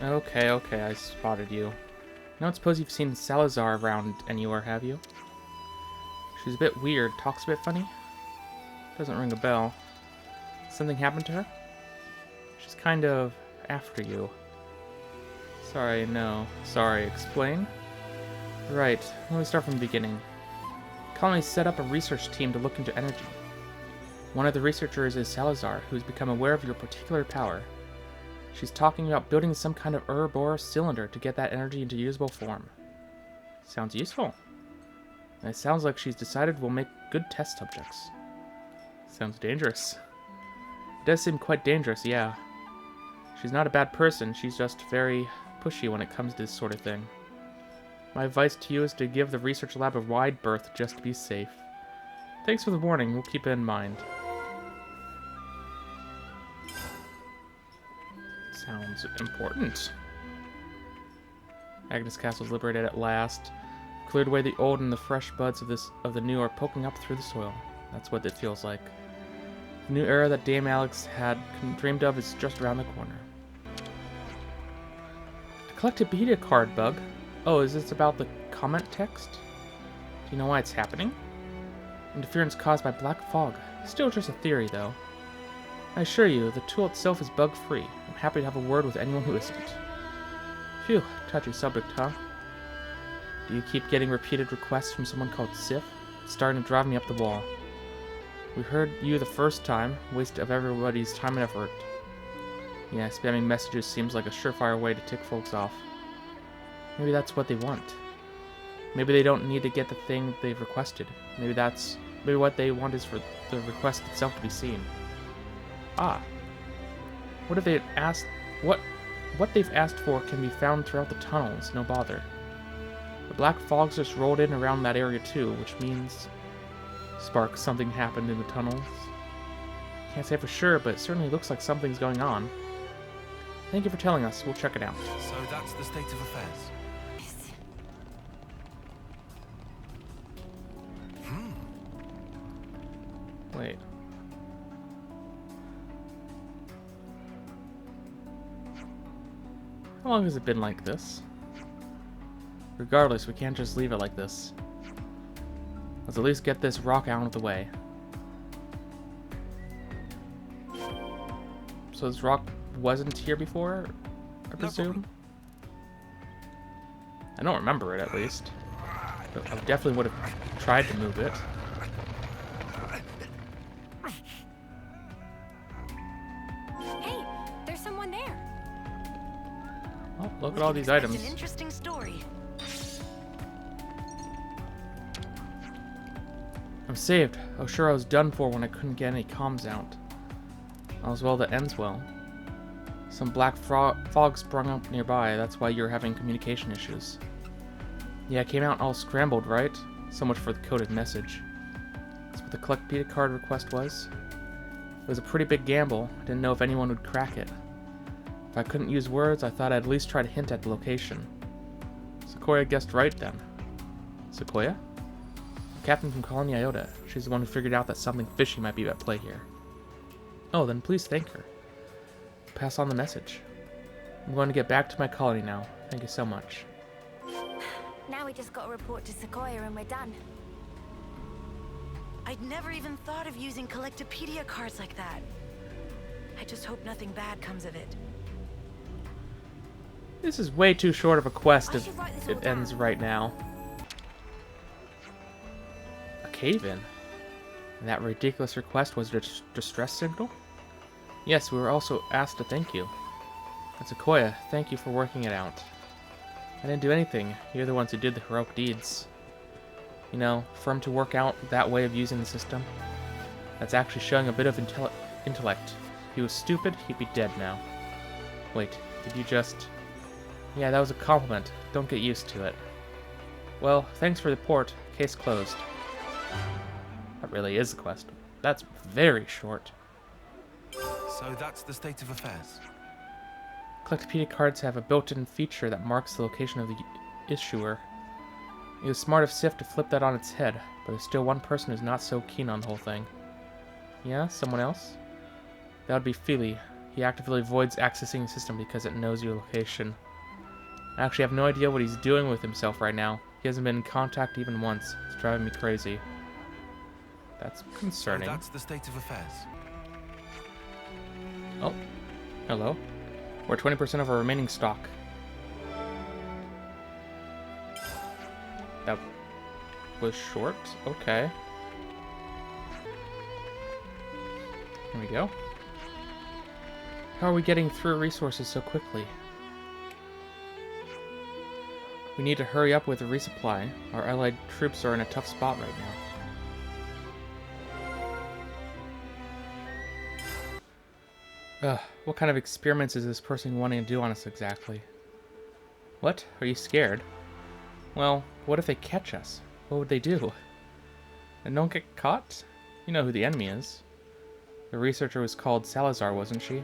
Okay, okay, I spotted you. I don't suppose you've seen Salazar around anywhere, have you? She's a bit weird, talks a bit funny. Doesn't ring a bell. Something happened to her? She's kind of after you. Sorry, no. Sorry, explain? Right, let me start from the beginning. Colony set up a research team to look into energy. One of the researchers is Salazar, who's become aware of your particular power. She's talking about building some kind of herb or cylinder to get that energy into usable form. Sounds useful. And it sounds like she's decided we'll make good test subjects. Sounds dangerous. It does seem quite dangerous, yeah. She's not a bad person, she's just very pushy when it comes to this sort of thing. My advice to you is to give the research lab a wide berth just to be safe. Thanks for the warning, we'll keep it in mind. Sounds important. Agnes Castle's liberated at last. Cleared away the old and the fresh buds of the new are poking up through the soil. That's what it feels like. The new era that Dame Alex had dreamed of is just around the corner. A Collectopedia card bug. Oh, is this about the comment text? Do you know why it's happening? Interference caused by black fog. Still just a theory, though. I assure you, the tool itself is bug-free. I'm happy to have a word with anyone who isn't. Phew, touchy subject, huh? Do you keep getting repeated requests from someone called Sif? It's starting to drive me up the wall. We heard you the first time, waste of everybody's time and effort. Yeah, spamming messages seems like a surefire way to tick folks off. Maybe that's what they want. Maybe they don't need to get the thing they've requested. Maybe what they want is for the request itself to be seen. Ah. What if they asked what they've asked for can be found throughout the tunnels, no bother. The black fog's just rolled in around that area too, which means Spark, something happened in the tunnels. Can't say for sure, but it certainly looks like something's going on. Thank you for telling us. We'll check it out. So that's the state of affairs. Wait. How long has it been like this? Regardless, we can't just leave it like this. Let's at least get this rock out of the way. So this rock wasn't here before, I presume? I don't remember it, at least. But I definitely would have tried to move it. Hey, there's someone there. Oh, look at all these items. An interesting story. I'm saved. Oh, sure, I was done for when I couldn't get any comms out. All's well that ends well. Some black fog sprung up nearby, that's why you're having communication issues. Yeah, it came out all scrambled, right? So much for the coded message. That's what the Collectopedia card request was. It was a pretty big gamble. I didn't know if anyone would crack it. If I couldn't use words, I thought I'd at least try to hint at the location. Sequoia guessed right then. Sequoia? The captain from Colony Iota. She's the one who figured out that something fishy might be at play here. Oh, then please thank her. Pass on the message. I'm going to get back to my colony now. Thank you so much. Now we just got to report to Sequoia and we're done. I'd never even thought of using Collectopedia cards like that. I just hope nothing bad comes of it. This is way too short of a quest if it ends right now. A cave-in? And that ridiculous request was a distress signal? Yes, we were also asked to thank you. And Sequoia, thank you for working it out. I didn't do anything. You're the ones who did the heroic deeds. You know, for him to work out that way of using the system, that's actually showing a bit of intellect. If he was stupid, he'd be dead now. Wait, did you just... Yeah, that was a compliment. Don't get used to it. Well, thanks for the report. Case closed. That really is a quest. That's very short. So that's the state of affairs. Collectopedia cards have a built-in feature that marks the location of the issuer. It was smart of Sif to flip that on its head, but there's still one person who's not so keen on the whole thing. Yeah, someone else? That would be Feely. He actively avoids accessing the system because it knows your location. I actually have no idea what he's doing with himself right now. He hasn't been in contact even once. It's driving me crazy. That's concerning. So that's the state of affairs. Oh, hello. We're 20% of our remaining stock. That was short. Okay. Here we go. How are we getting through resources so quickly? We need to hurry up with the resupply. Our allied troops are in a tough spot right now. Ugh, what kind of experiments is this person wanting to do on us exactly? What? Are you scared? Well, what if they catch us? What would they do? And don't get caught? You know who the enemy is. The researcher was called Salazar, wasn't she?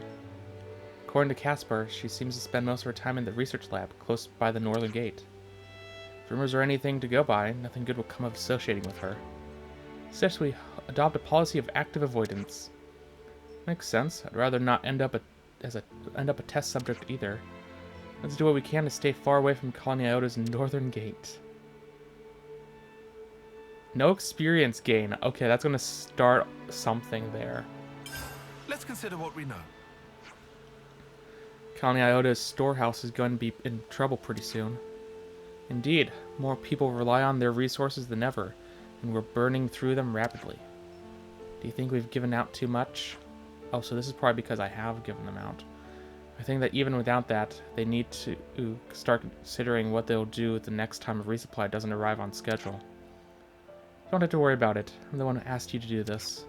According to Casper, she seems to spend most of her time in the research lab, close by the northern gate. If rumors are anything to go by, nothing good will come of associating with her. Such we adopt a policy of active avoidance. Makes sense. I'd rather not end up a test subject either. Let's do what we can to stay far away from Colony Iota's northern gate. No experience gain. Okay, that's gonna start something there. Let's consider what we know. Colony Iota's storehouse is going to be in trouble pretty soon. Indeed, more people rely on their resources than ever, and we're burning through them rapidly. Do you think we've given out too much? Oh, so this is probably because I have given them out. I think that even without that, they need to start considering what they'll do the next time a resupply doesn't arrive on schedule. You don't have to worry about it. I'm the one who asked you to do this.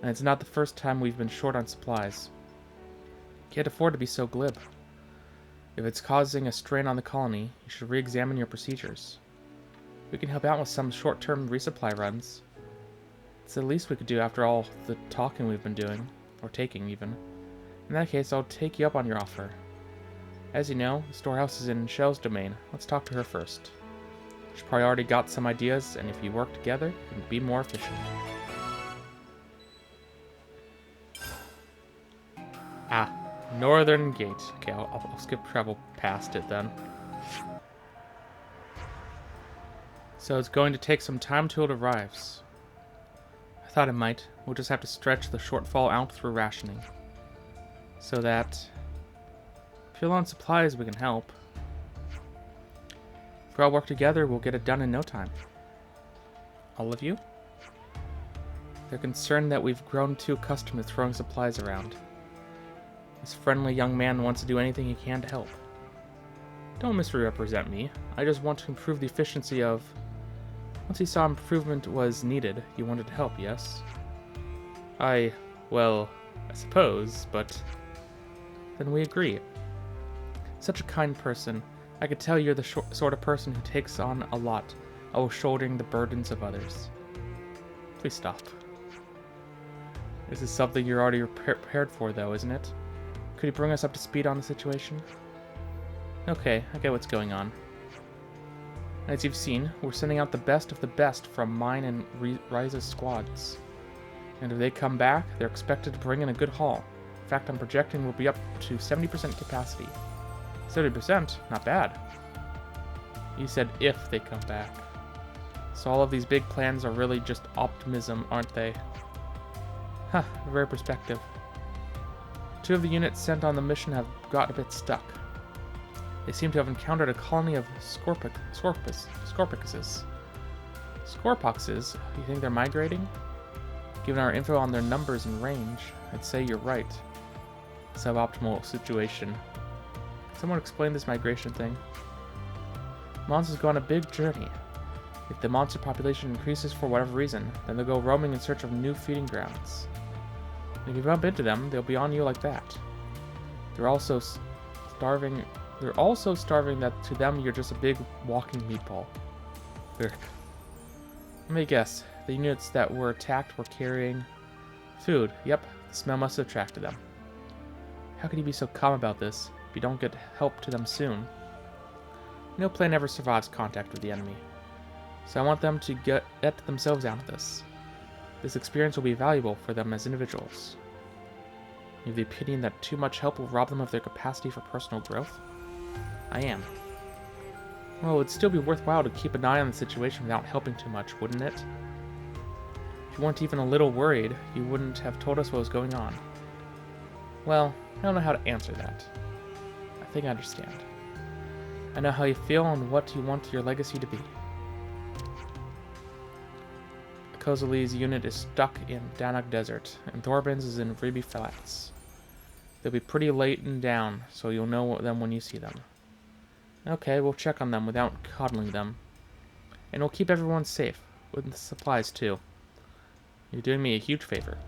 And it's not the first time we've been short on supplies. Can't afford to be so glib. If it's causing a strain on the colony, you should re-examine your procedures. We can help out with some short-term resupply runs. It's the least we could do after all the talking we've been doing, or taking even. In that case, I'll take you up on your offer. As you know, the storehouse is in Shell's domain. Let's talk to her first. She's probably already got some ideas, and if you work together, you can be more efficient. Ah. Northern Gate. Okay, I'll skip travel past it then. So it's going to take some time till it arrives. I thought it might. We'll just have to stretch the shortfall out through rationing. So that if you're low on supplies, we can help. If we all work together, we'll get it done in no time. All of you? They're concerned that we've grown too accustomed to throwing supplies around. This friendly young man wants to do anything he can to help. Don't misrepresent me. I just want to improve the efficiency of... Once he saw improvement was needed, he wanted to help, yes? Well, I suppose, but... Then we agree. Such a kind person. I could tell you're the sort of person who takes on a lot, while shouldering the burdens of others. Please stop. This is something you're already prepared for, though, isn't it? Could you bring us up to speed on the situation? Okay, I get what's going on. As you've seen, we're sending out the best of the best from mine and Rise's squads. And if they come back, they're expected to bring in a good haul. In fact, I'm projecting we'll be up to 70% capacity. 70%? Not bad. You said if they come back. So all of these big plans are really just optimism, aren't they? Huh, very perspective. 2 of the units sent on the mission have got a bit stuck. They seem to have encountered a colony of Scorpicuses. Scorpoxes? You think they're migrating? Given our info on their numbers and range, I'd say you're right. Suboptimal situation. Can someone explain this migration thing? Monsters go on a big journey. If the monster population increases for whatever reason, then they'll go roaming in search of new feeding grounds. If you bump into them, they'll be on you like that. They're also starving that to them you're just a big walking meatball. Ugh. Let me guess. The units that were attacked were carrying food. Yep, the smell must have attracted them. How can you be so calm about this if you don't get help to them soon? No plane ever survives contact with the enemy. So I want them to get themselves out of this. This experience will be valuable for them as individuals. You have the opinion that too much help will rob them of their capacity for personal growth? I am. Well, it would still be worthwhile to keep an eye on the situation without helping too much, wouldn't it? If you weren't even a little worried, you wouldn't have told us what was going on. Well, I don't know how to answer that. I think I understand. I know how you feel and what you want your legacy to be. Kozali's unit is stuck in Danak Desert, and Thorbin's is in Ribi Flats. They'll be pretty laden down, so you'll know them when you see them. Okay, we'll check on them without coddling them. And we'll keep everyone safe, with the supplies too. You're doing me a huge favor.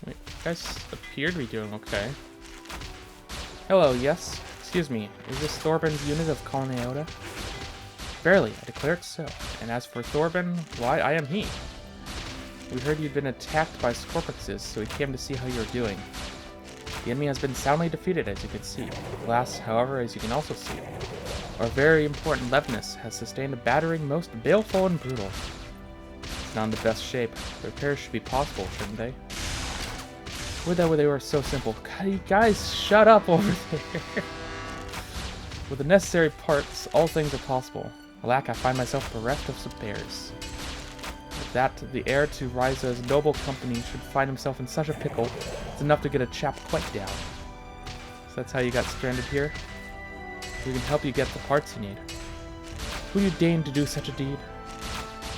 Wait, you guys appear to be doing okay. Hello, yes? Excuse me, is this Thorbin's unit of Colony Iota? Barely, I declare it so. And as for Thorbin, why, I am he. We heard you'd been attacked by Scorpixes, so we came to see how you're doing. The enemy has been soundly defeated, as you can see. Alas, however, as you can also see, our very important Levnus has sustained a battering most baleful and brutal. It's not in the best shape. Repairs should be possible, shouldn't they? Would that they were so simple. God, you guys, shut up over there. With the necessary parts, all things are possible. Alack, I find myself bereft of spares. With that, the heir to Ryza's noble company should find himself in such a pickle, it's enough to get a chap quite down. So that's how you got stranded here? We can help you get the parts you need. Who you deign to do such a deed?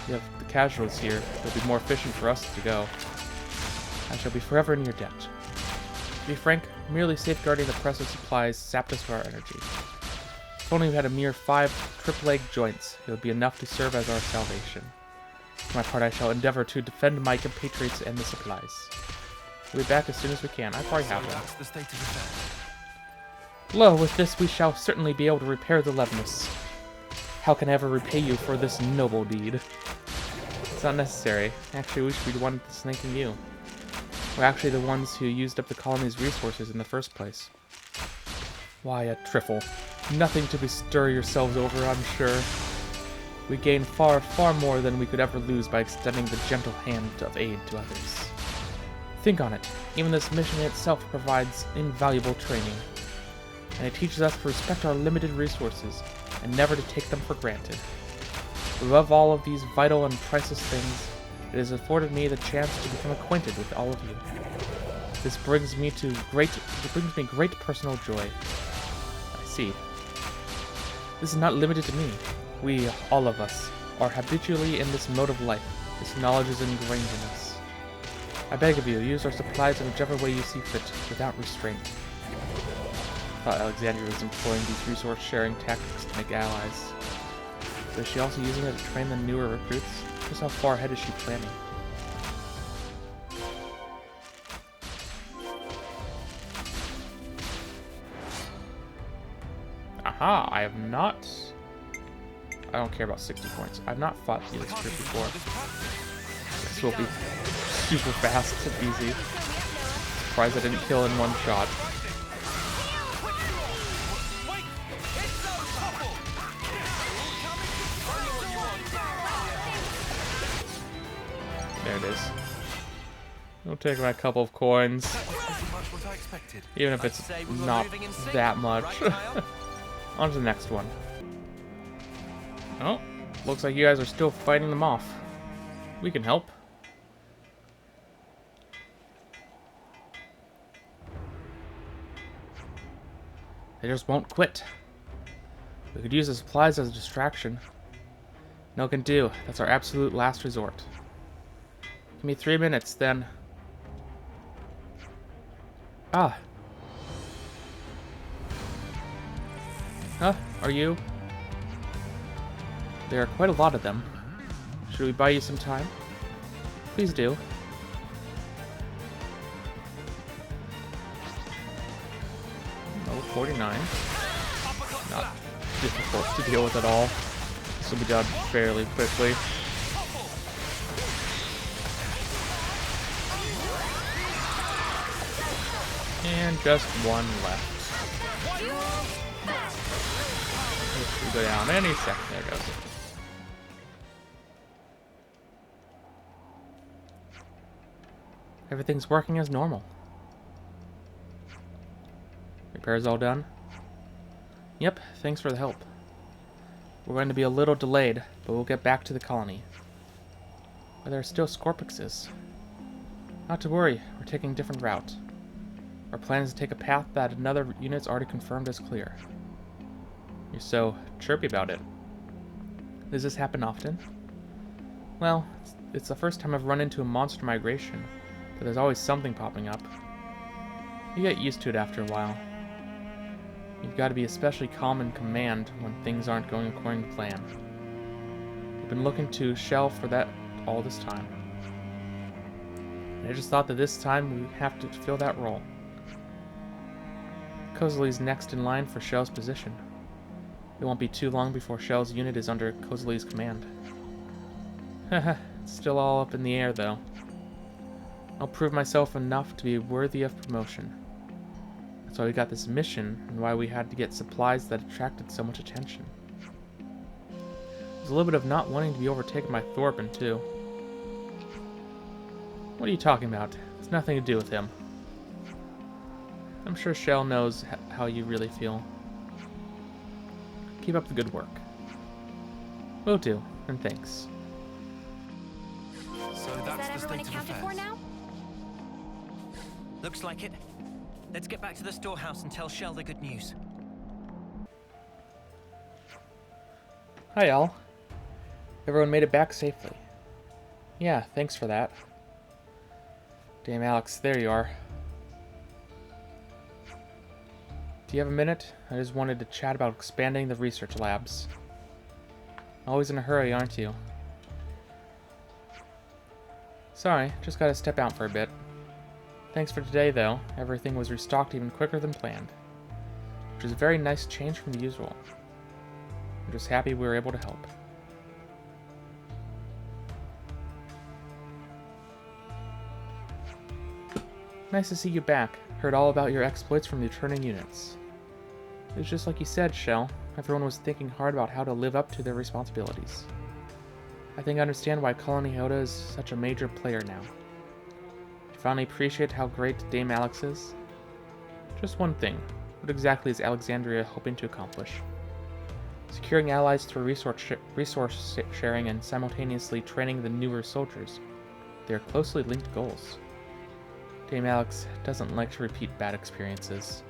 You have the casuals here. It'll be more efficient for us to go. I shall be forever in your debt. To be frank, merely safeguarding the precious supplies sapped us of our energy. If only we had a mere 5 trip-leg joints, it would be enough to serve as our salvation. For my part, I shall endeavor to defend my compatriots and the supplies. We'll be back as soon as we can. I probably have one. The state of affairs. Lo, with this we shall certainly be able to repair the Levnus. How can I ever repay you for this noble deed? It's not necessary. Actually, we should be the one that's thanking you. We're actually the ones who used up the colony's resources in the first place. Why, a trifle. Nothing to bestir yourselves over, I'm sure. We gain far, far more than we could ever lose by extending the gentle hand of aid to others. Think on it. Even this mission itself provides invaluable training. And it teaches us to respect our limited resources and never to take them for granted. Above all of these vital and priceless things, it has afforded me the chance to become acquainted with all of you. This brings me great personal joy. I see. This is not limited to me. We, all of us, are habitually in this mode of life. This knowledge is ingrained in us. I beg of you, use our supplies in whichever way you see fit, without restraint. I thought Alexandria was employing these resource-sharing tactics to make allies. But is she also using it to train the newer recruits? Just how far ahead is she planning? Aha! I have not... I don't care about 60 points. I've not fought Helix Group before. This will be super fast and easy. Surprised I didn't kill in one shot. There it is. It'll take my couple of coins. Even if it's not that much. On to the next one. Oh, looks like you guys are still fighting them off. We can help. They just won't quit. We could use the supplies as a distraction. No can do. That's our absolute last resort. Give me 3 minutes, then. Ah. Huh? Are you? There are quite a lot of them. Should we buy you some time? Please do. Oh, 49. Not difficult to deal with at all. This will be done fairly quickly. And just one left. This will go down any second. There it goes. Everything's working as normal. Repairs all done? Yep, thanks for the help. We're going to be a little delayed, but we'll get back to the colony. Where there are still Scorpixes. Not to worry, we're taking a different route. Our plan is to take a path that another unit's already confirmed as clear. You're so chirpy about it. Does this happen often? Well, it's the first time I've run into a monster migration, but there's always something popping up. You get used to it after a while. You've got to be especially calm in command when things aren't going according to plan. We've been looking to Shell for that all this time. And I just thought that this time we have to fill that role. Kozili's next in line for Shell's position. It won't be too long before Shell's unit is under Kozili's command. Haha, it's still all up in the air though. I'll prove myself enough to be worthy of promotion. That's why we got this mission, and why we had to get supplies that attracted so much attention. There's a little bit of not wanting to be overtaken by Thorben, too. What are you talking about? It's nothing to do with him. I'm sure Shell knows how you really feel. Keep up the good work. Will do, and thanks. So Is that's that the everyone state of accounted for affairs. now? Looks like it. Let's get back to the storehouse and tell Shell the good news. Hi, all. Everyone made it back safely. Yeah, thanks for that. Damn, Alex, there you are. Do you have a minute? I just wanted to chat about expanding the research labs. Always in a hurry, aren't you? Sorry, just gotta step out for a bit. Thanks for today, though. Everything was restocked even quicker than planned. Which is a very nice change from the usual. I'm just happy we were able to help. Nice to see you back. Heard all about your exploits from the returning units. It was just like you said, Shell. Everyone was thinking hard about how to live up to their responsibilities. I think I understand why Colony Iota is such a major player now. You finally appreciate how great Dame Alex is? Just one thing. What exactly is Alexandria hoping to accomplish? Securing allies through resource sharing and simultaneously training the newer soldiers. They are closely linked goals. Dame Alex doesn't like to repeat bad experiences.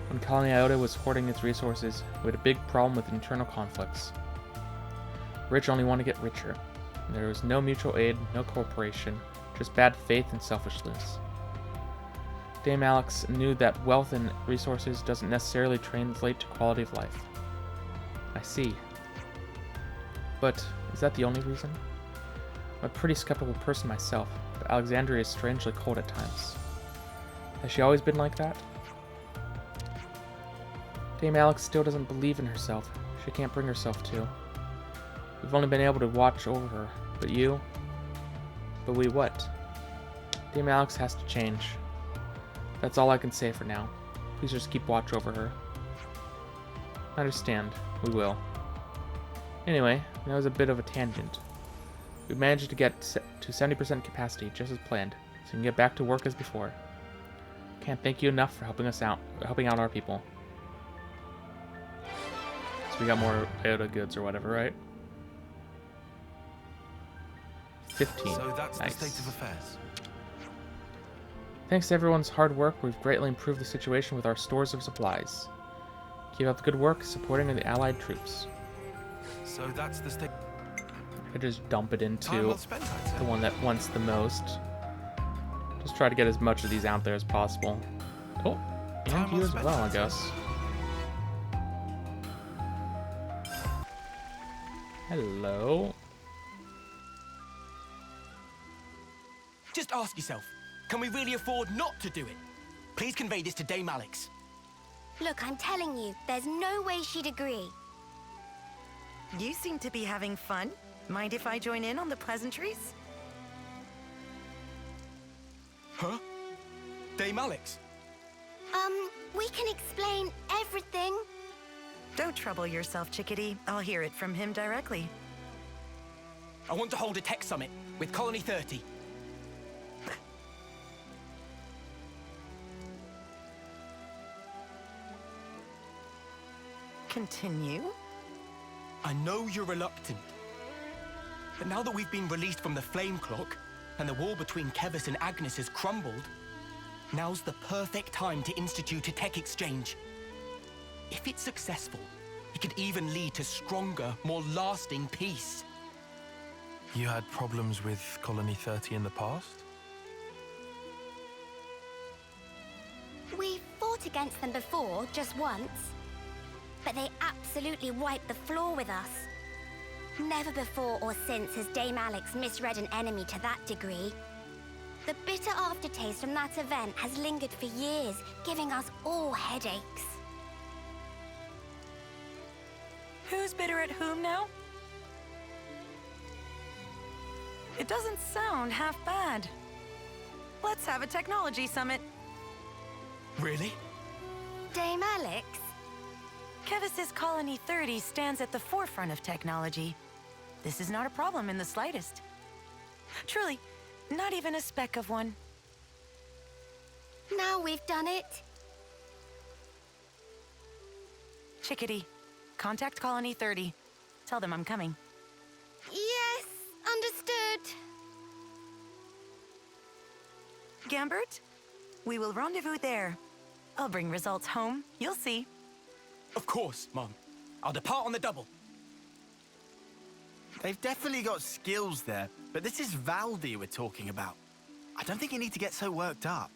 When Colony Iota was hoarding its resources, we had a big problem with internal conflicts. Rich only want to get richer. There was no mutual aid, no cooperation, just bad faith and selfishness. Dame Alex knew that wealth and resources doesn't necessarily translate to quality of life. I see. But is that the only reason? I'm a pretty skeptical person myself, but Alexandria is strangely cold at times. Has she always been like that? Dame Alex still doesn't believe in herself. She can't bring herself to. We've only been able to watch over her, but you? But we what? Dame Alex has to change. That's all I can say for now. Please just keep watch over her. I understand. We will. Anyway, that was a bit of a tangent. We managed to get to 70% capacity, just as planned, so we can get back to work as before. Can't thank you enough for helping out our people. So we got more Iota goods or whatever, right? 15. So that's Nice. the state of affairs. Thanks to everyone's hard work, we've greatly improved the situation with our stores of supplies. Keep up the good work supporting the allied troops. So that's the state. I could just dump it Time into well spent, I'd say. the one that wants the most. Just try to get as much of these out there as possible. Oh, and you as well, I guess. Hello. Just ask yourself, can we really afford not to do it? Please convey this to Dame Alex. Look, I'm telling you, there's no way she'd agree. You seem to be having fun. Mind if I join in on the pleasantries? Huh? Dame Alex? We can explain everything. Don't trouble yourself, chickadee. I'll hear it from him directly. I want to hold a tech summit with Colony 30. Continue. I know you're reluctant. But now that we've been released from the flame clock, and the wall between Kevis and Agnes has crumbled, now's the perfect time to institute a tech exchange. If it's successful, it could even lead to stronger, more lasting peace. You had problems with Colony 30 in the past? We fought against them before, just once. But they absolutely wiped the floor with us. Never before or since has Dame Alex misread an enemy to that degree. The bitter aftertaste from that event has lingered for years, giving us all headaches. Who's bitter at whom now? It doesn't sound half bad. Let's have a technology summit. Really? Dame Alex? Kevis's Colony 30 stands at the forefront of technology. This is not a problem in the slightest. Truly, not even a speck of one. Now we've done it. Chickadee, contact Colony 30. Tell them I'm coming. Yes, understood. Gambert, we will rendezvous there. I'll bring results home, you'll see. Of course, Mom. I'll depart on the double. They've definitely got skills there, but this is Valdi we're talking about. I don't think you need to get so worked up.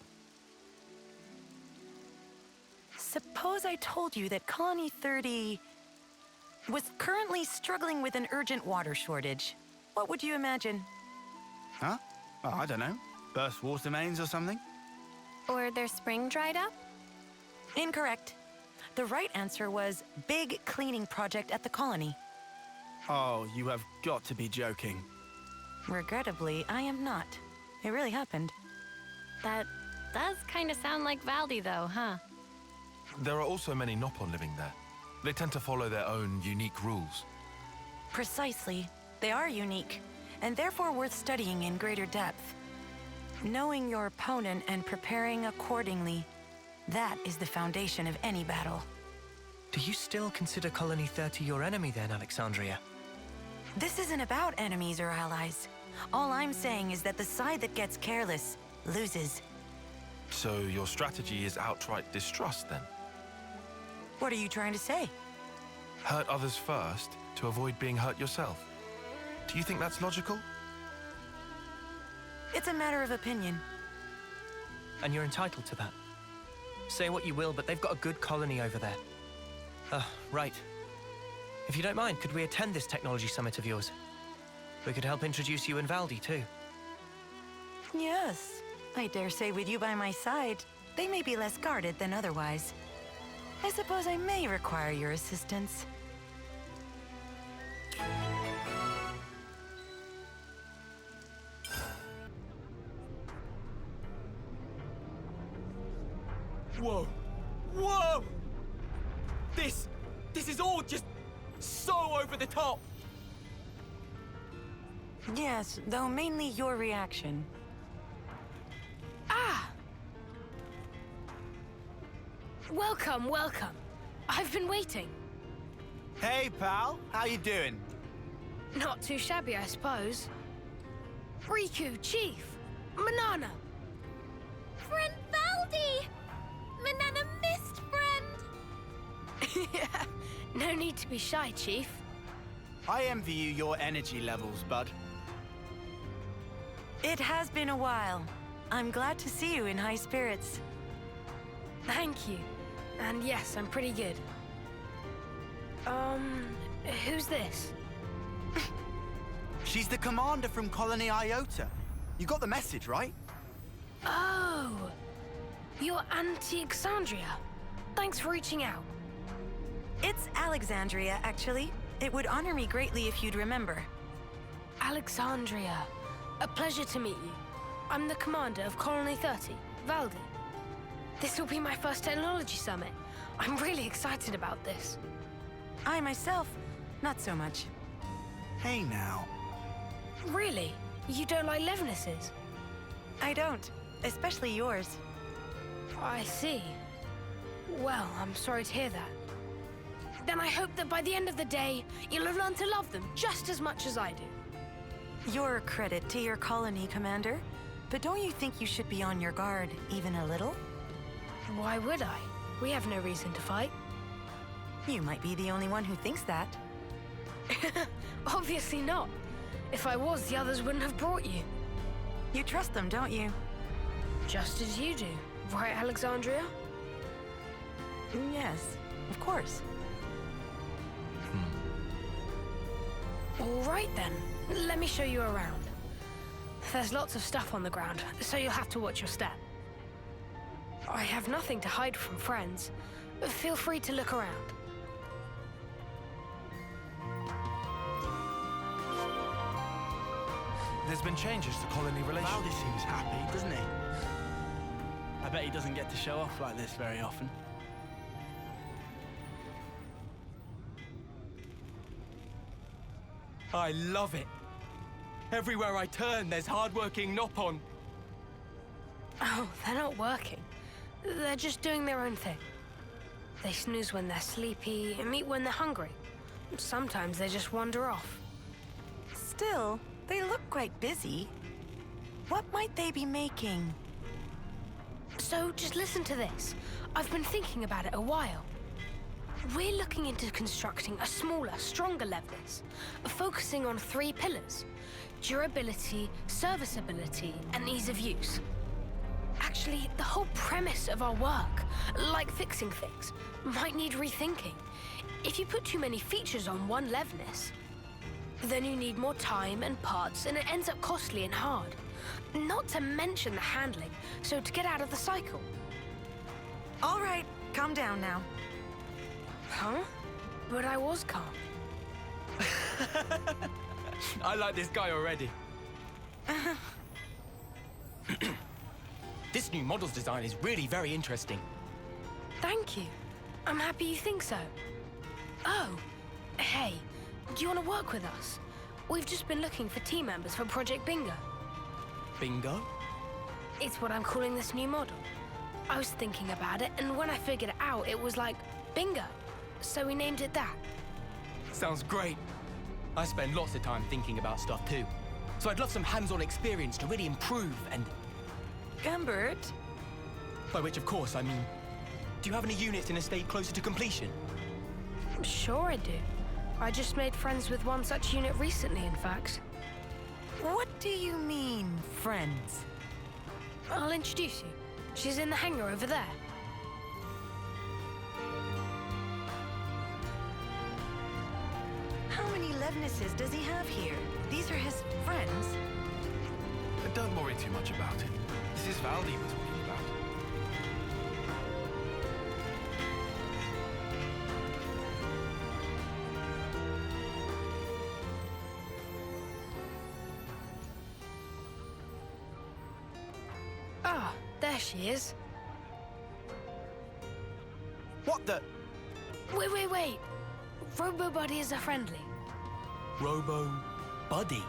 Suppose I told you that Colony 30 was currently struggling with an urgent water shortage. What would you imagine? Huh? Oh, I don't know. Burst water mains or something? Or their spring dried up? Incorrect. The right answer was big cleaning project at the colony. Oh, you have got to be joking. Regrettably, I am not. It really happened. That does kind of sound like Valdi, though, huh? There are also many Nopon living there. They tend to follow their own unique rules. Precisely. They are unique, and therefore worth studying in greater depth. Knowing your opponent and preparing accordingly, that is the foundation of any battle. Do you still consider Colony 30 your enemy then, Alexandria? This isn't about enemies or allies. All I'm saying is that the side that gets careless loses. So your strategy is outright distrust then? What are you trying to say? Hurt others first to avoid being hurt yourself. Do you think that's logical? It's a matter of opinion. And you're entitled to that. Say what you will, but they've got a good colony over there. Right. If you don't mind, could we attend this technology summit of yours? We could help introduce you and Valdi, too. Yes. I dare say with you by my side, they may be less guarded than otherwise. I suppose I may require your assistance. Whoa! Whoa! This is all just so over the top! Yes, though mainly your reaction. Welcome, welcome. I've been waiting. Hey, pal. How you doing? Not too shabby, I suppose. Riku, Chief, Manana. Friend Valdi! Manana missed friend! Yeah, no need to be shy, Chief. I envy you your energy levels, bud. It has been a while. I'm glad to see you in high spirits. Thank you. And yes, I'm pretty good. Who's this? She's the commander from Colony Iota. You got the message, right? Oh, you're Anti-Exandria. Thanks for reaching out. It's Alexandria, actually. It would honor me greatly if you'd remember. Alexandria, a pleasure to meet you. I'm the commander of Colony 30, Valdi. This will be my first technology summit. I'm really excited about this. I myself, not so much. Hey now. Really? You don't like Levinuses? I don't, especially yours. I see. Well, I'm sorry to hear that. Then I hope that by the end of the day, you'll have learned to love them just as much as I do. You're a credit to your colony, Commander. But don't you think you should be on your guard even a little? Why would I? We have no reason to fight. You might be the only one who thinks that. Obviously not. If I was, the others wouldn't have brought you. You trust them, don't you? Just as you do. Right, Alexandria? Yes, of course. All right then. Let me show you around. There's lots of stuff on the ground, so you'll have to watch your step. I have nothing to hide from friends. Feel free to look around. There's been changes to colony relations. Valdi seems happy, doesn't he? I bet he doesn't get to show off like this very often. I love it. Everywhere I turn, there's hard-working Nopon. Oh, they're not working. They're just doing their own thing. They snooze when they're sleepy and eat when they're hungry. Sometimes they just wander off. Still, they look quite busy. What might they be making? So just listen to this. I've been thinking about it a while. We're looking into constructing a smaller, stronger Levis, focusing on 3 pillars: durability, serviceability, and ease of use. Actually, the whole premise of our work, like fixing things, might need rethinking. If you put too many features on one Levnis, then you need more time and parts, and it ends up costly and hard. Not to mention the handling, so to get out of the cycle. All right, calm down now. Huh? But I was calm. I like this guy already. This new model's design is really very interesting. Thank you. I'm happy you think so. Oh, hey, do you want to work with us? We've just been looking for team members for Project Bingo. Bingo? It's what I'm calling this new model. I was thinking about it, and when I figured it out, it was like, bingo. So we named it that. Sounds great. I spend lots of time thinking about stuff too. So I'd love some hands-on experience to really improve and... Gumbert? By which, of course, I mean... Do you have any units in a state closer to completion? Sure I do. I just made friends with one such unit recently, in fact. What do you mean, friends? I'll introduce you. She's in the hangar over there. How many Levnises does he have here? These are his friends. Don't worry too much about it. This is Valdi we're talking about. Ah, there she is. What the? Wait. Robo Buddy is a friendly. Robo... Buddy?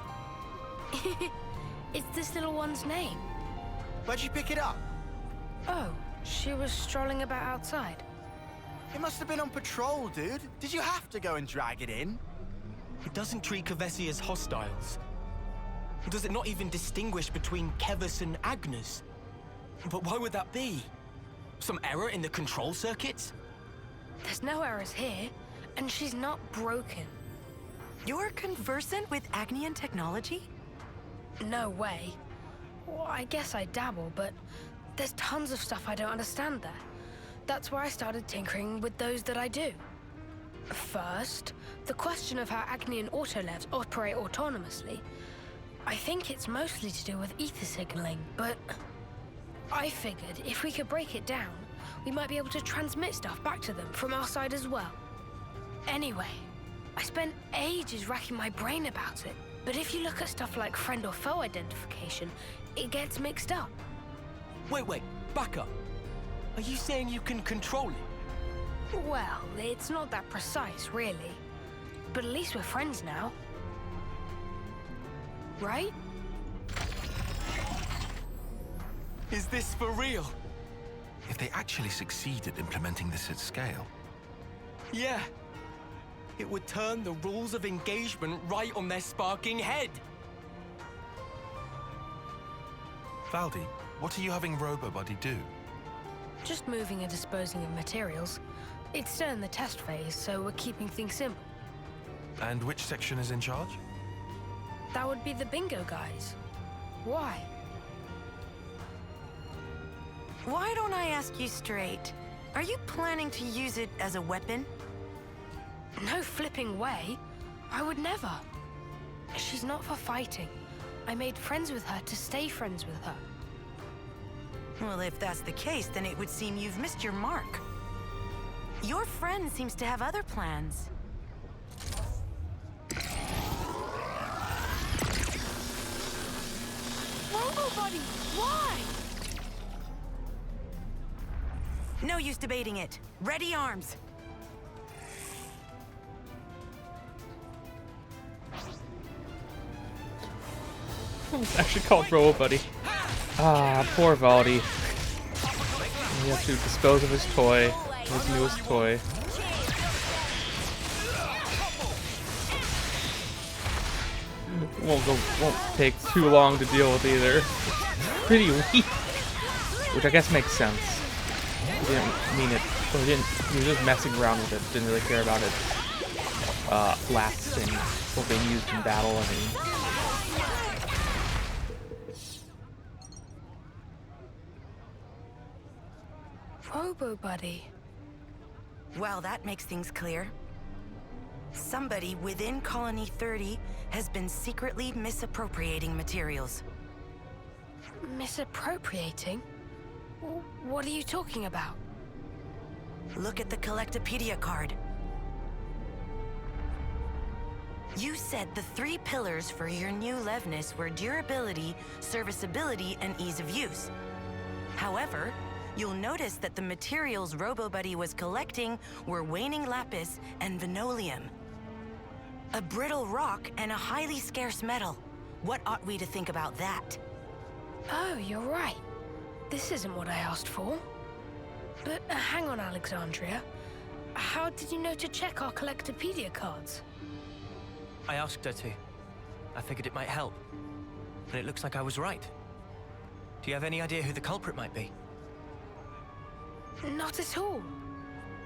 It's this little one's name. Where'd you pick it up? Oh, she was strolling about outside. It must have been on patrol, dude. Did you have to go and drag it in? It doesn't treat Kevesi as hostiles. Does it not even distinguish between Kevis and Agnes? But why would that be? Some error in the control circuits? There's no errors here, and she's not broken. You're conversant with Agnian technology? No way. Well, I guess I dabble, but there's tons of stuff I don't understand there. That's where I started tinkering with those that I do. First, the question of how Agnian autolevs operate autonomously. I think it's mostly to do with ether signaling, but I figured if we could break it down, we might be able to transmit stuff back to them from our side as well. Anyway, I spent ages racking my brain about it, but if you look at stuff like friend or foe identification, it gets mixed up. Wait, back up. Are you saying you can control it? Well, it's not that precise, really. But at least we're friends now. Right? Is this for real? If they actually succeed at implementing this at scale, Yeah, It would turn the rules of engagement right on their sparking head. Valdi, what are you having RoboBuddy do? Just moving and disposing of materials. It's still in the test phase, so we're keeping things simple. And which section is in charge? That would be the bingo guys. Why? Why don't I ask you straight? Are you planning to use it as a weapon? No flipping way. I would never. She's not for fighting. I made friends with her to stay friends with her. Well, if that's the case, then it would seem you've missed your mark. Your friend seems to have other plans. RoboBuddy, why? No use debating it. Ready arms. It's actually called RoboBuddy. Ah, poor Valdi. He has to dispose of his toy, his newest toy. Won't take too long to deal with either. Pretty weak, which I guess makes sense. He didn't mean it, or he was just messing around with it. Didn't really care about it lasting or being used in battle. I mean. RoboBuddy. Well, that makes things clear. Somebody within Colony 30 has been secretly misappropriating materials. Misappropriating? What are you talking about? Look at the Collectopedia card. You said the 3 pillars for your new Levnis were durability, serviceability, and ease of use. However, you'll notice that the materials RoboBuddy was collecting were waning lapis and venolium. A brittle rock and a highly scarce metal. What ought we to think about that? Oh, you're right. This isn't what I asked for. But hang on, Alexandria. How did you know to check our Collectopedia cards? I asked her to. I figured it might help. And it looks like I was right. Do you have any idea who the culprit might be? Not at all.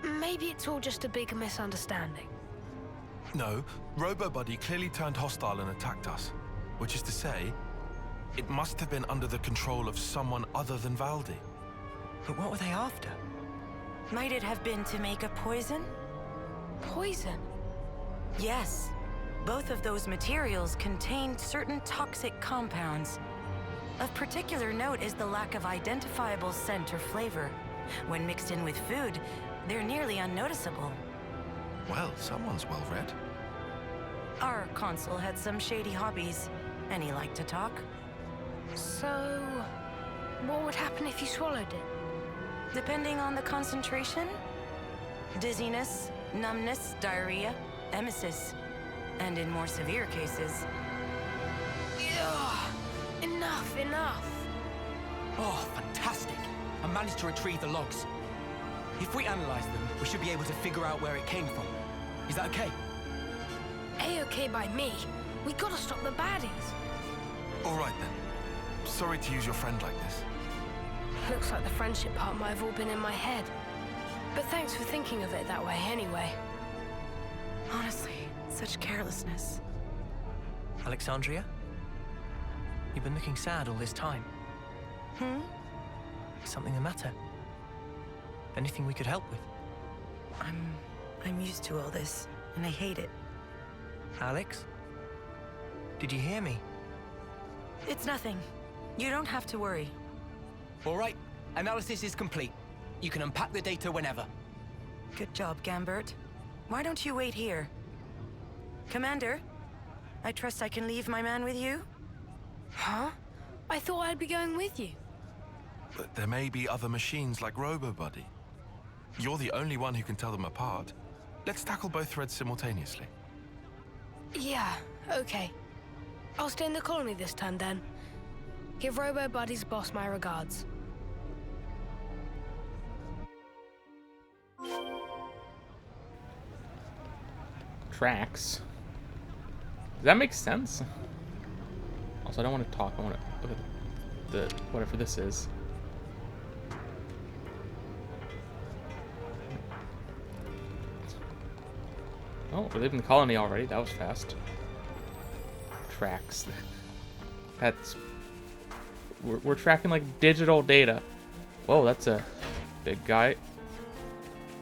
Maybe it's all just a big misunderstanding. No, RoboBuddy clearly turned hostile and attacked us. Which is to say, it must have been under the control of someone other than Valdi. But what were they after? Might it have been to make a poison? Poison? Yes. Both of those materials contained certain toxic compounds. Of particular note is the lack of identifiable scent or flavor. When mixed in with food, they're nearly unnoticeable. Well, someone's well read. Our consul had some shady hobbies, and he liked to talk. So, what would happen if you swallowed it? Depending on the concentration, dizziness, numbness, diarrhea, emesis, and in more severe cases... Ugh, enough. Oh, fantastic. I managed to retrieve the logs. If we analyze them, we should be able to figure out where it came from. Is that okay? A-okay by me. We gotta stop the baddies. All right then. Sorry to use your friend like this. Looks like the friendship part might have all been in my head. But thanks for thinking of it that way anyway. Honestly, such carelessness. Alexandria? You've been looking sad all this time. Is something the matter? Anything we could help with? I'm used to all this, and I hate it. Alex? Did you hear me? It's nothing. You don't have to worry. All right, analysis is complete. You can unpack the data whenever. Good job, Gambert. Why don't you wait here? Commander, I trust I can leave my man with you? Huh? I thought I'd be going with you. But there may be other machines like RoboBuddy. You're the only one who can tell them apart. Let's tackle both threads simultaneously. Yeah, okay. I'll stay in the colony this time then. Give RoboBuddy's boss my regards. tracks. Does that make sense? Also, I don't want to talk. I want to look at the whatever this is. Oh, we live in the colony already. That was fast. Tracks. That's... We're tracking, like, digital data. Whoa, that's a big guy.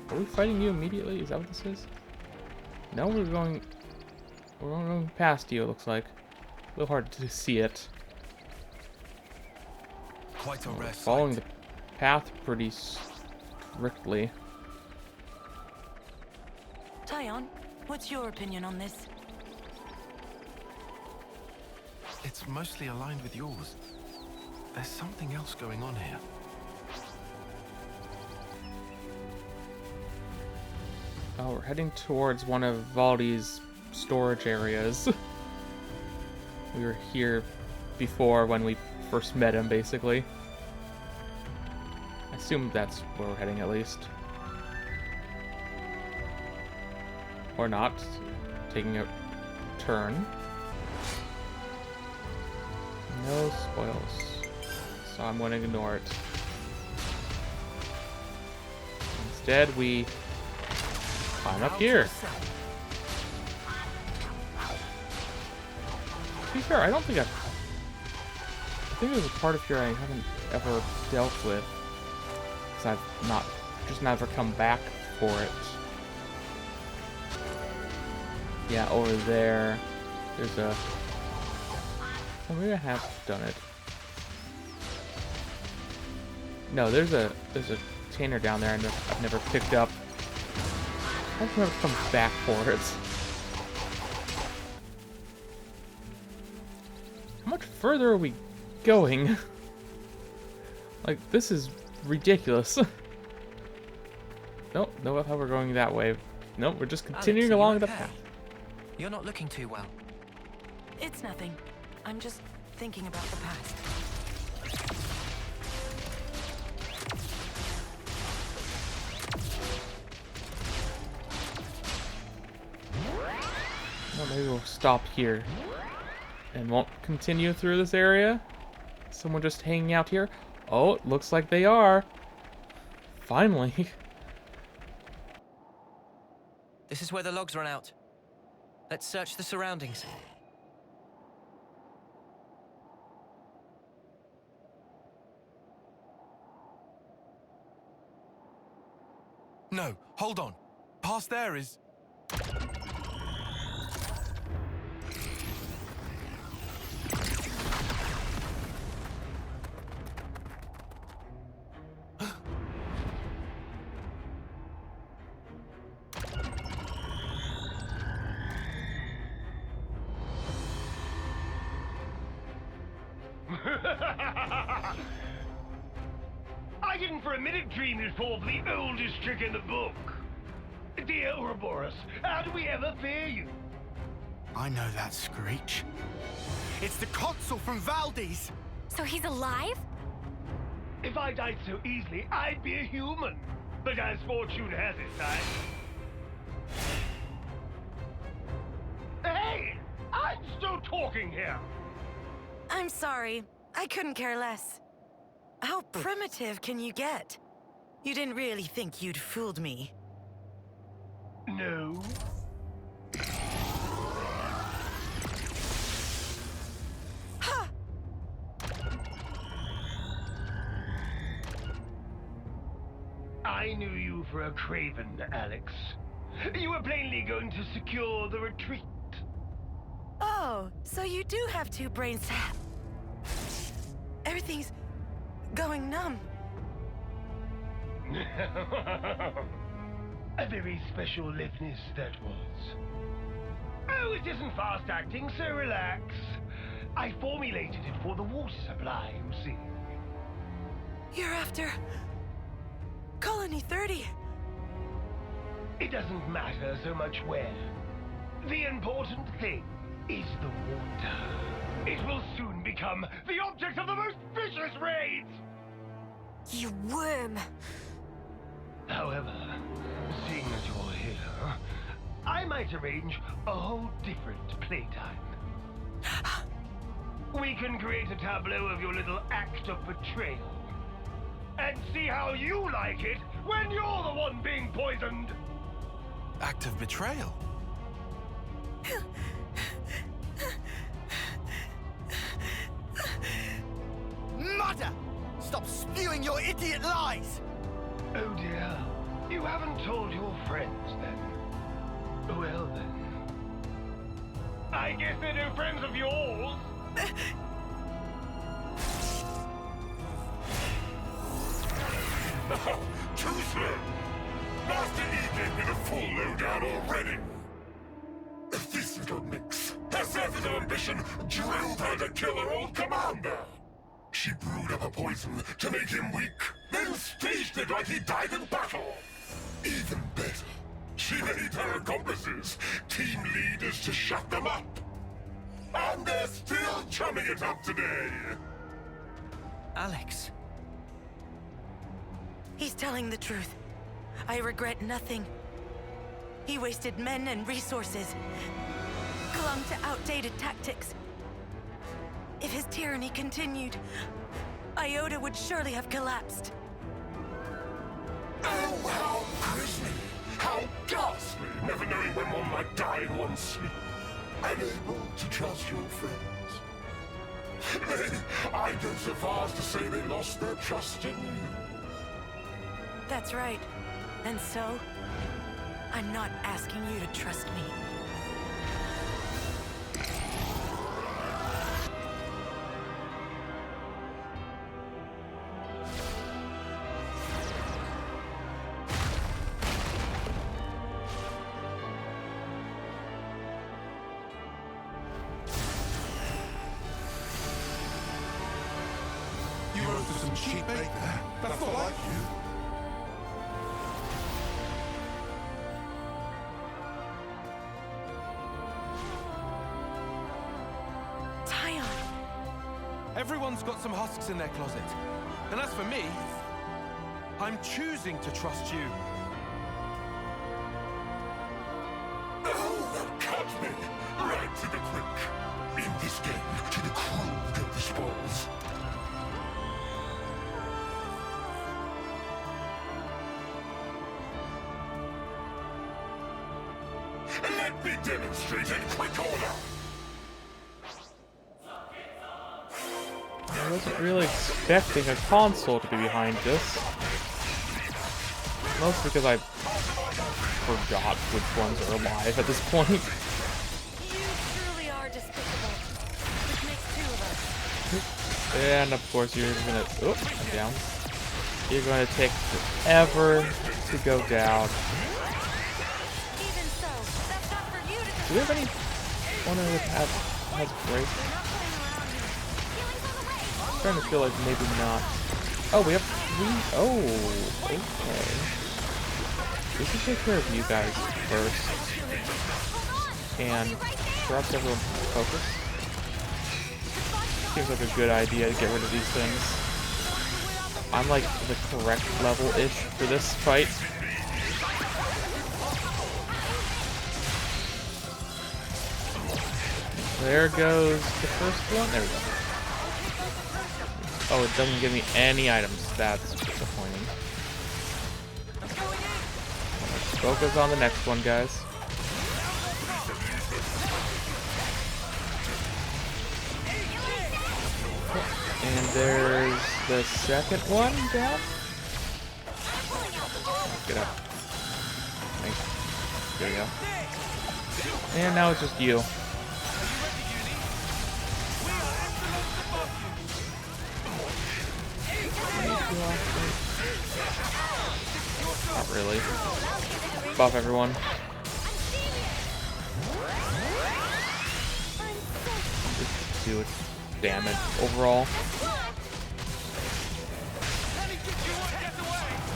Are we fighting you immediately? Is that what this is? No, we're going past you, it looks like. A little hard to see it. Quite a rare sight. Following the path pretty strictly. Tyon, what's your opinion on this? It's mostly aligned with yours. There's something else going on here. Oh, we're heading towards one of Valdi's storage areas. We were here before when we first met him, basically. I assume that's where we're heading, at least. Or not. Taking a turn. No spoils. So I'm going to ignore it. Instead, we climb up here. To be fair, I don't think I think there's a part of here I haven't ever dealt with. Because I've just never come back for it. Yeah, over there, there's a... Oh, maybe I have done it. No, there's a container down there I've never picked up. I've never come back for it. How much further are we going? Like, this is ridiculous. Nope, no, I thought we're going that way. Nope, we're just continuing Alex, along the okay? path. You're not looking too well. It's nothing. I'm just thinking about the past. Well, maybe we'll stop here and won't continue through this area. Someone just hanging out here? Oh, it looks like they are. Finally. This is where the logs run out. Let's search the surroundings. No, hold on. Past there is... I didn't for a minute dream you'd fall for the oldest trick in the book. Dear Ouroboros, how do we ever fear you? I know that screech. It's the consul from Valdi's! So he's alive? If I died so easily, I'd be a human. But as fortune has it, Hey! I'm still talking here! I'm sorry. I couldn't care less. How primitive can you get? You didn't really think you'd fooled me. No. Ha! I knew you for a craven, Alex. You were plainly going to secure the retreat. Oh, so you do have two brains. Everything's going numb. A very special lithness that was. Oh, it isn't fast acting, so relax. I formulated it for the water supply, you see. You're after... Colony 30. It doesn't matter so much where. The important thing is the water. It will soon become the object of the most vicious raids! You worm! However, seeing that you're here, I might might arrange a whole different playtime. We can create a tableau of your little act of betrayal. And see how you like it when you're the one being poisoned! Act of betrayal? Mother! Stop spewing your idiot lies! Oh dear. You haven't told your friends then. Well then. I guess they're no friends of yours. Too slow! Master E gave me the full lowdown already! This little mix has sense of ambition drilled her to kill her old commander! She brewed up a poison to make him weak, then staged it like he died in battle! Even better, she made her accomplices team leaders to shut them up! And they're still chumming it up today! Alex. He's telling the truth. I regret nothing. He wasted men and resources, clung to outdated tactics. If his tyranny continued, Iota would surely have collapsed. Oh, how grisly! How ghastly! Never knowing when one might die in one's sleep. Unable to trust your friends. I'd go so far as to say they lost their trust in you. That's right. And so, I'm not asking you to trust me. You rose to some cheap bait there. That's not like you. Everyone's got some husks in their closet. And as for me, I'm choosing to trust you. Oh, they'll cut me! Right to the quick. In this game, to the cruel go the spoils. Let me demonstrate in quick order! I wasn't really expecting a console to be behind this. Mostly because I forgot which ones are alive at this point. You truly are despicable. Which makes two of us. And of course you're gonna... Oh, I'm down. You're gonna take forever to go down. Even so, that's not for you to Do we have anyone who has break? I'm trying to feel like maybe not. Oh, we have three. Oh, okay. We can take care of you guys first. And perhaps everyone focus. Seems like a good idea to get rid of these things. I'm like the correct level-ish for this fight. There goes the first one. There we go. Oh, it doesn't give me any items. That's disappointing. Let's focus on the next one, guys. And there's the second one down. Get up. Nice. There you go. And now it's just you. Not really. Buff everyone. Just do damage overall.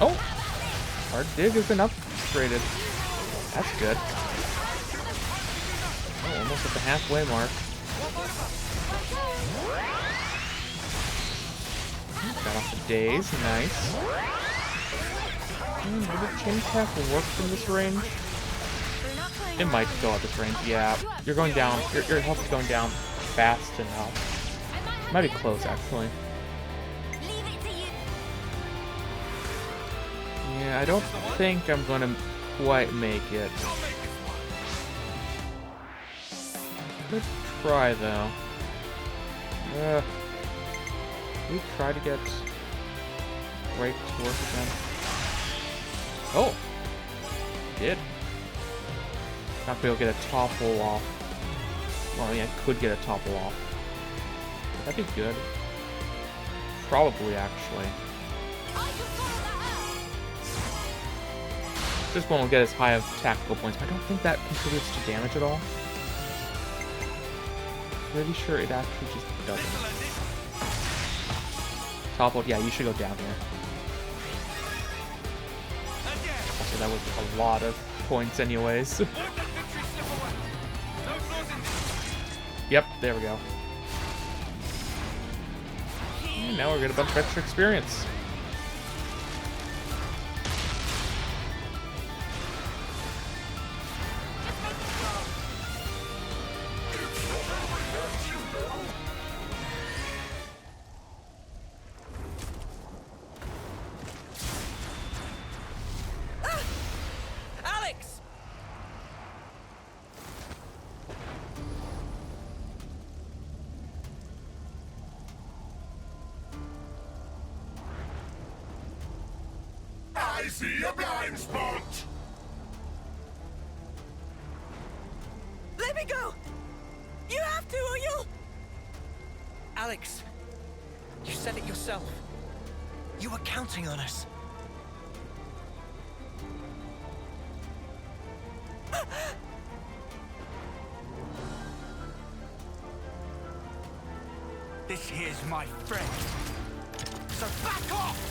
Oh! Our dig has been upgraded. That's good. Oh, almost at the halfway mark. Got off the days, nice. Would the chin tap work from this range? We're not playing It might go at this range. Yeah, you're going down. Your health is going down fast enough. Might be close, actually. Yeah, I don't think I'm gonna quite make it. Good try, though. We try to get break to work again. Oh! Did. Not be able to get a topple off. Well, yeah, could get a topple off. That'd be good. Probably, actually. This one will get as high of tactical points, but I don't think that contributes to damage at all. Pretty sure it actually just doesn't. Toppled, yeah, you should go down here. Also, that was a lot of points anyways. Yep, there we go. And now we're getting a bunch of extra experience. I see a blind spot! Let me go! You have to, or you'll... Alex, you said it yourself. You were counting on us. This here's my friend. So back off!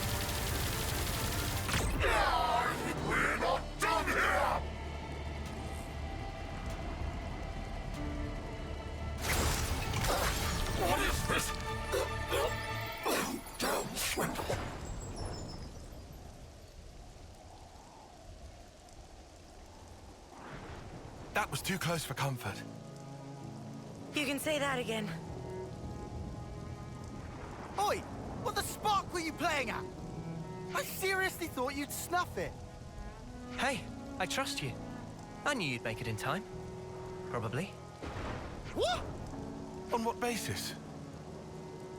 We're not done here! What is this? Down, Swindle. That was too close for comfort. You can say that again. Oi! What the spark were you playing at? I seriously thought you'd snuff it. Hey, I trust you. I knew you'd make it in time. Probably. What? On what basis?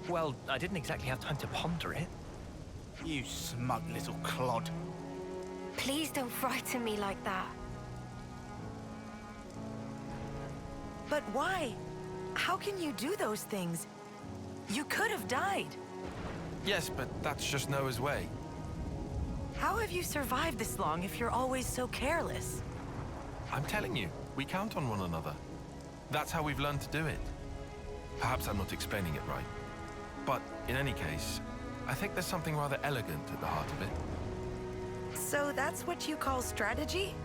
Well, I didn't exactly have time to ponder it. You smug little clod. Please don't frighten me like that. But why? How can you do those things? You could have died. Yes, but that's just Noah's way. How have you survived this long if you're always so careless? I'm telling you, we count on one another. That's how we've learned to do it. Perhaps I'm not explaining it right. But in any case, I think there's something rather elegant at the heart of it. So that's what you call strategy?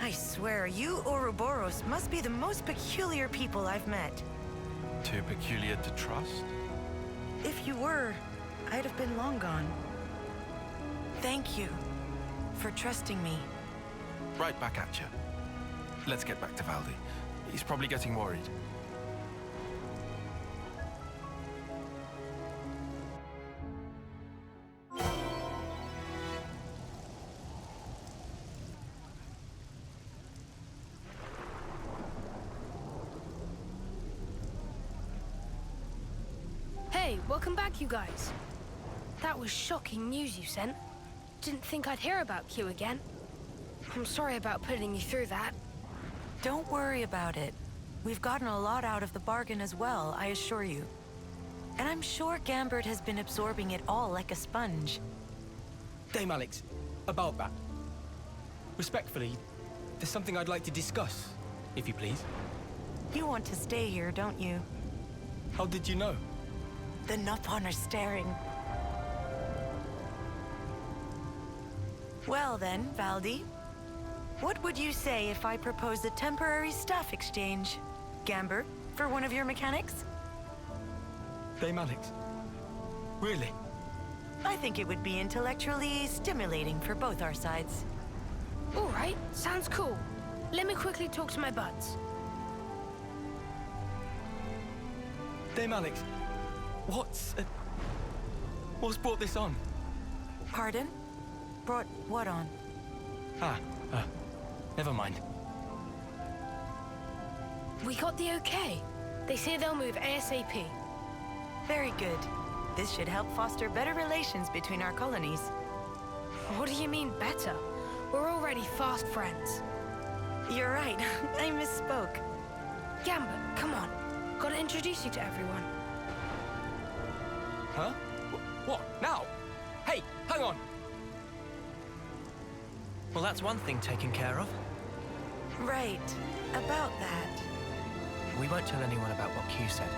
I swear, you Ouroboros must be the most peculiar people I've met. Too peculiar to trust? If you were, I'd have been long gone. Thank you for trusting me. Right back at you. Let's get back to Valdi. He's probably getting worried. Hey, welcome back, you guys. That was shocking news you sent. Didn't think I'd hear about Q again. I'm sorry about putting you through that. Don't worry about it. We've gotten a lot out of the bargain as well, I assure you. And I'm sure Gambert has been absorbing it all like a sponge. Dame Alex, about that. Respectfully, there's something I'd like to discuss, if you please. You want to stay here, don't you? How did you know? The Nopon are staring. Well then, Valdi. What would you say if I proposed a temporary staff exchange? Gambert, for one of your mechanics? Dame Alex. Really? I think it would be intellectually stimulating for both our sides. All right, sounds cool. Let me quickly talk to my buds. Dame Alex, what's brought this on? Pardon? Brought what on? Never mind. We got the okay. They say they'll move ASAP. Very good. This should help foster better relations between our colonies. What do you mean better? We're already fast friends. You're right. I misspoke. Gambit, come on. Gotta introduce you to everyone. Huh? What? Now? Hey, hang on! Well, that's one thing taken care of. Right. About that. We won't tell anyone about what Q said.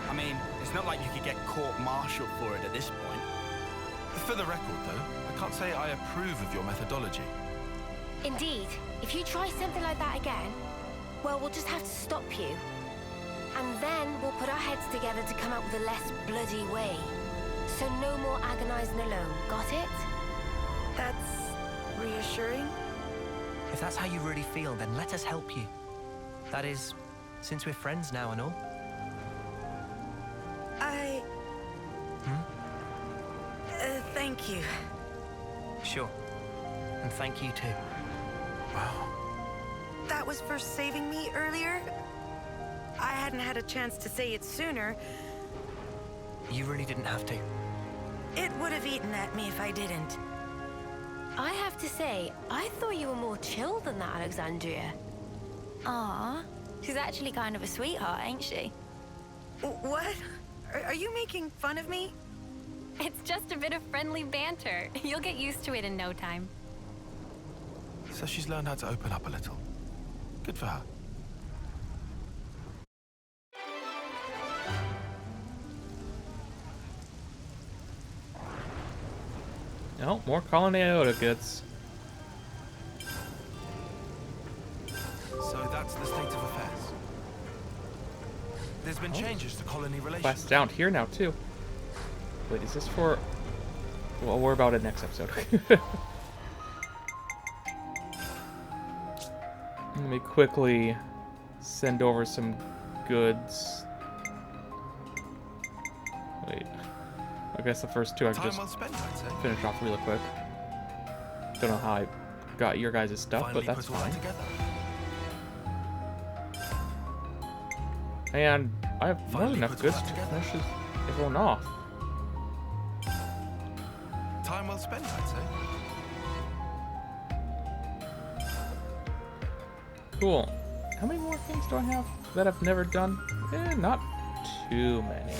I mean, it's not like you could get court-martialed for it at this point. For the record, though, I can't say I approve of your methodology. Indeed, if you try something like that again, well, we'll just have to stop you. And then we'll put our heads together to come up with a less bloody way. So no more agonizing alone, got it? That's reassuring. If that's how you really feel, then let us help you. That is, since we're friends now and all. Thank you. Sure. And thank you too. Wow. That was for saving me earlier? I hadn't had a chance to say it sooner. You really didn't have to. It would have eaten at me if I didn't. I have to say, I thought you were more chill than that, Alexandria. Aw, she's actually kind of a sweetheart, ain't she? What? Are you making fun of me? It's just a bit of friendly banter. You'll get used to it in no time. So she's learned how to open up a little. Good for her. No, more colony iota goods. So that's the state of affairs. There's been changes to colony relations. Quest down here now too. Wait, is this for? Well, we're about it next episode. Let me quickly send over some goods. Wait. I guess the first two I can just finish off really quick. Don't know how I got your guys' stuff, but that's fine. And I have more than enough goods to finish everyone off. Time well spent, I'd say. Cool. How many more things do I have that I've never done? Not too many.